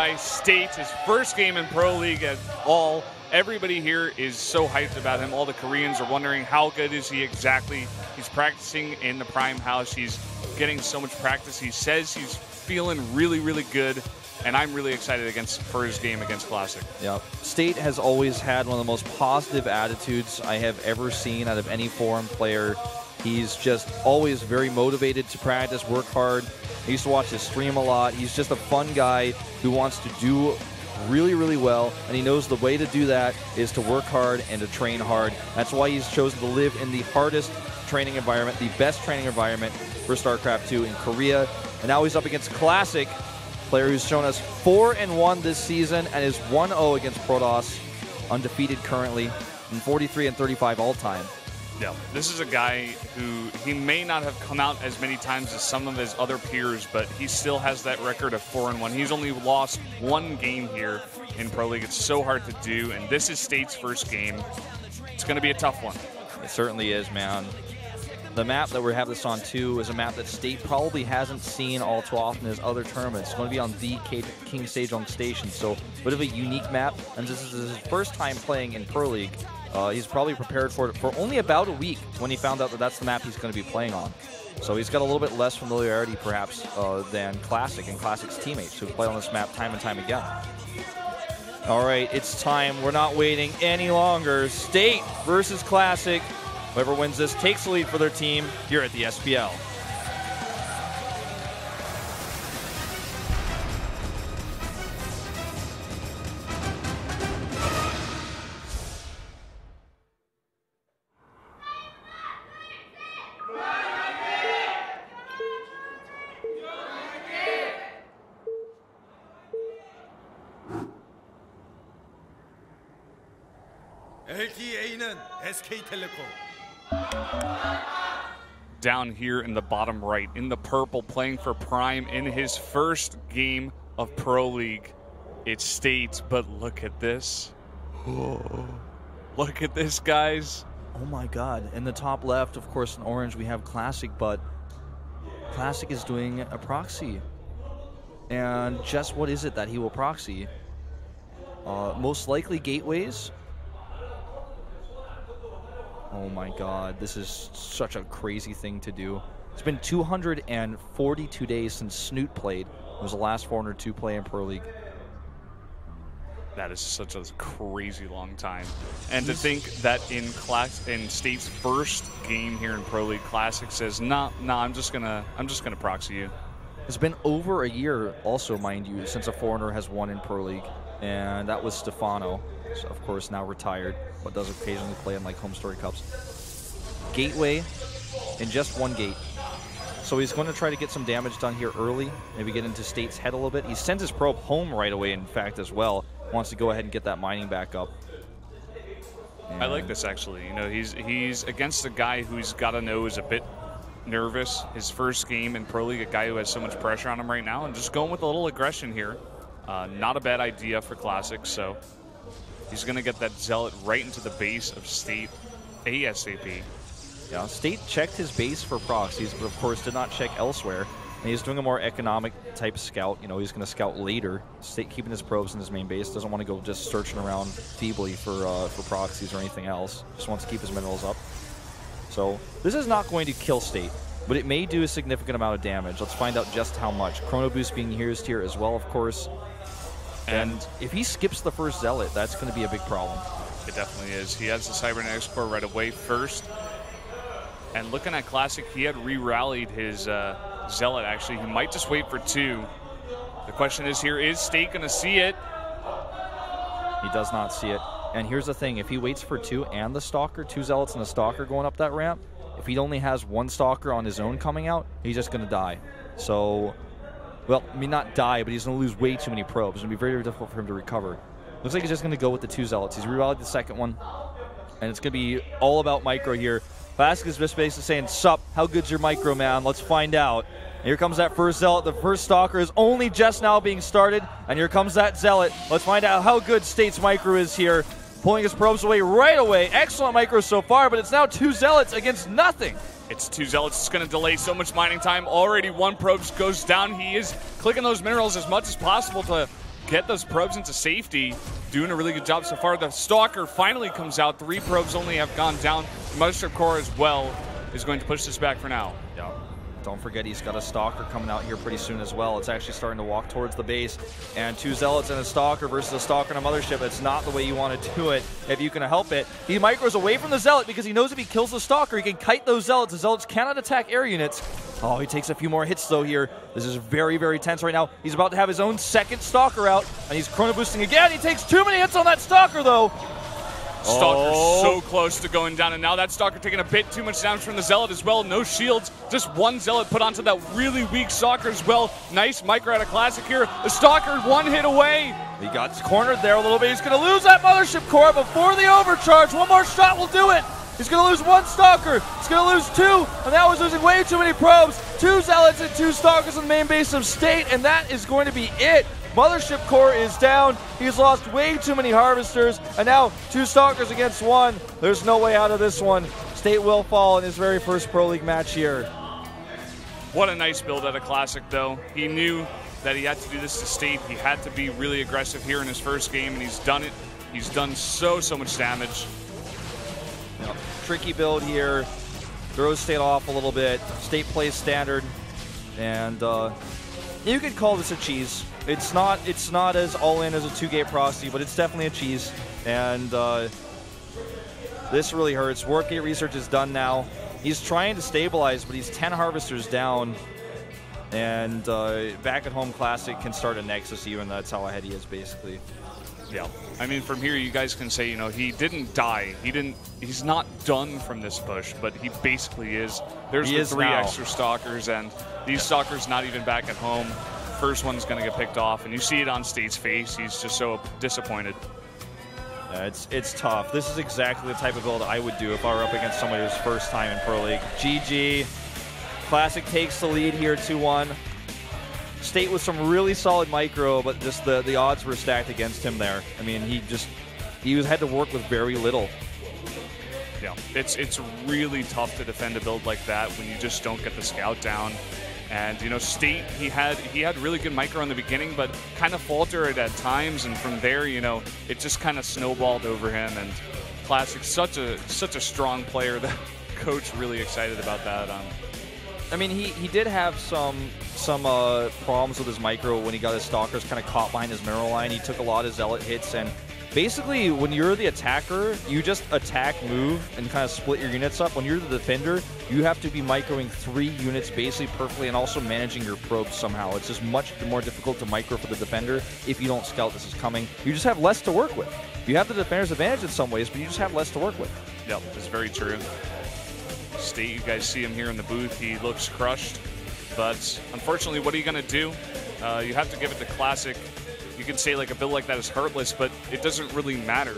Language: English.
guy, State, his first game in Pro League at all. Everybody here is so hyped about him. All the Koreans are wondering how good is he exactly. He's practicing in the Prime House. He's getting so much practice. He says he's feeling really, really good, and I'm really excited for his game against Classic. Yeah, State has always had one of the most positive attitudes I have ever seen out of any foreign player. He's just always very motivated to practice, work hard. I used to watch his stream a lot. He's just a fun guy who wants to do really, really well, and he knows the way to do that is to work hard and to train hard. That's why he's chosen to live in the hardest training environment, the best training environment for StarCraft 2 in Korea. And now he's up against Classic, player who's shown us 4-1 this season and is 1-0 against Protoss, undefeated currently, and 43-35 all-time. Yeah, this is a guy who he may not have come out as many times as some of his other peers, but he still has that record of 4-1. He's only lost one game here in Pro League. It's so hard to do, and this is State's first game. It's going to be a tough one. It certainly is, man. The map that we have this on, too, is a map that State probably hasn't seen all too often as other tournaments. It's going to be on the King Sejong Station, so a bit of a unique map, and this is his first time playing in Pro League. He's probably prepared for it for only about a week when he found out that that's the map he's going to be playing on. So he's got a little bit less familiarity, perhaps, than Classic and Classic's teammates who play on this map time and time again. All right, it's time. We're not waiting any longer. State versus Classic. Whoever wins this takes the lead for their team here at the SPL. LTA는 SKT114. Down here in the bottom right, in the purple, playing for Prime in his first game of Pro League. It's State, but look at this. Oh, look at this, guys. Oh my god. In the top left, of course, in orange, we have Classic, but Classic is doing a proxy. And just what is it that he will proxy? Most likely gateways. Oh my god, this is such a crazy thing to do. It's been 242 days since Snoot played. It was the last 402 play in Pro League. That is such a crazy long time. And to think that in State's first game here in Pro League, Classic says, nah, I'm just gonna proxy you. It's been over a year also, mind you, since a foreigner has won in Pro League. And that was Stefano, so of course now retired, but does occasionally play in like home story cups. Gateway in just one gate. So he's going to try to get some damage done here early, maybe get into State's head a little bit. He sends his probe home right away, in fact, as well. Wants to go ahead and get that mining back up. And I like this, actually. You know, he's against a guy who he's got to know is a bit nervous. His first game in Pro League, a guy who has so much pressure on him right now, and just going with a little aggression here. Not a bad idea for Classic, so he's going to get that Zealot right into the base of State ASAP. Yeah, State checked his base for proxies, but of course did not check elsewhere. And he's doing a more economic type scout. You know, he's going to scout later. State keeping his probes in his main base. Doesn't want to go just searching around feebly for proxies or anything else. Just wants to keep his minerals up. So this is not going to kill State, but it may do a significant amount of damage. Let's find out just how much. Chrono Boost being used here as well, of course. And if he skips the first Zealot, that's going to be a big problem. It definitely is. He has the Cybernetics Core right away first. And looking at Classic, he had re-rallied his Zealot, actually. He might just wait for two. The question is here, is State going to see it? He does not see it. And here's the thing, if he waits for two and the Stalker, two Zealots and a Stalker going up that ramp, if he only has one Stalker on his own coming out, he's just going to die. So, well, I mean, not die, but he's going to lose way too many probes. It's going to be very, very difficult for him to recover. Looks like he's just going to go with the two Zealots. He's re-rallied the second one. And it's going to be all about micro here. Classic is just basically saying, sup, how good's your micro, man? Let's find out. And here comes that first Zealot. The first Stalker is only just now being started. And here comes that Zealot. Let's find out how good State's micro is here. Pulling his probes away right away. Excellent micro so far, but it's now two Zealots against nothing. It's two Zealots. It's going to delay so much mining time. Already one probe goes down. He is clicking those minerals as much as possible to get those probes into safety. Doing a really good job so far. The Stalker finally comes out. 3 probes only have gone down. Mothership Core as well is going to push this back for now. Yeah. Don't forget he's got a Stalker coming out here pretty soon as well. It's actually starting to walk towards the base. And 2 Zealots and a Stalker versus a Stalker and a Mothership. It's not the way you want to do it if you can help it. He micros away from the Zealot because he knows if he kills the Stalker, he can kite those Zealots. The Zealots cannot attack air units. Oh, he takes a few more hits though here. This is very, very tense right now. He's about to have his own second Stalker out, and he's chrono boosting again. He takes too many hits on that Stalker though. Stalker's so close to going down, and now that Stalker taking a bit too much damage from the Zealot as well. No shields, just 1 Zealot put onto that really weak Stalker as well. Nice micro out of Classic here. The Stalker 1 hit away. He got cornered there a little bit. He's going to lose that Mothership Core before the overcharge. 1 more shot will do it. He's going to lose 1 Stalker. He's going to lose 2, and now he's losing way too many probes. 2 Zealots and 2 Stalkers on the main base of State, and that is going to be it. Mothership Core is down. He's lost way too many Harvesters, and now 2 Stalkers against 1. There's no way out of this one. State will fall in his very first Pro League match here. What a nice build out of Classic, though. He knew that he had to do this to State. He had to be really aggressive here in his first game, and he's done it. He's done so much damage. Yep. Tricky build here. Throws State off a little bit. State plays standard, and you could call this a cheese. It's not as all-in as a 2-gate Prosty, but it's definitely a cheese. And this really hurts. Workgate research is done now. He's trying to stabilize, but he's 10 Harvesters down. And back at home, Classic can start a Nexus even. That's how ahead he is, basically. Yeah. I mean, from here, you guys can say, you know, he didn't die. He's not done from this push, but he basically is. There's the 3 extra Stalkers, and these Stalkers not even back at home. First one's going to get picked off, and you see it on State's face. He's just so disappointed. Yeah, it's tough. This is exactly the type of build I would do if I were up against somebody who's first time in Pro League. GG. Classic takes the lead here 2-1. State with some really solid micro, but just the odds were stacked against him there. I mean, he had to work with very little. Yeah, it's really tough to defend a build like that when you just don't get the scout down. And you know, State, he had really good micro in the beginning, but kind of faltered at times, and from there, you know, it just kind of snowballed over him. And Classic, such a strong player. The coach really excited about that. I mean, he did have some problems with his micro when he got his Stalkers kind of caught behind his mineral line. He took a lot of Zealot hits, and basically, when you're the attacker, you just attack, move, and kind of split your units up. When you're the defender, you have to be microing 3 units basically perfectly and also managing your probes somehow. It's just much more difficult to micro for the defender if you don't scout this is coming. You just have less to work with. You have the defender's advantage in some ways, but you just have less to work with. Yep, that's very true. State, you guys see him here in the booth. He looks crushed, but unfortunately, what are you going to do? You have to give it to Classic. You can say like a build like that is heartless, but it doesn't really matter.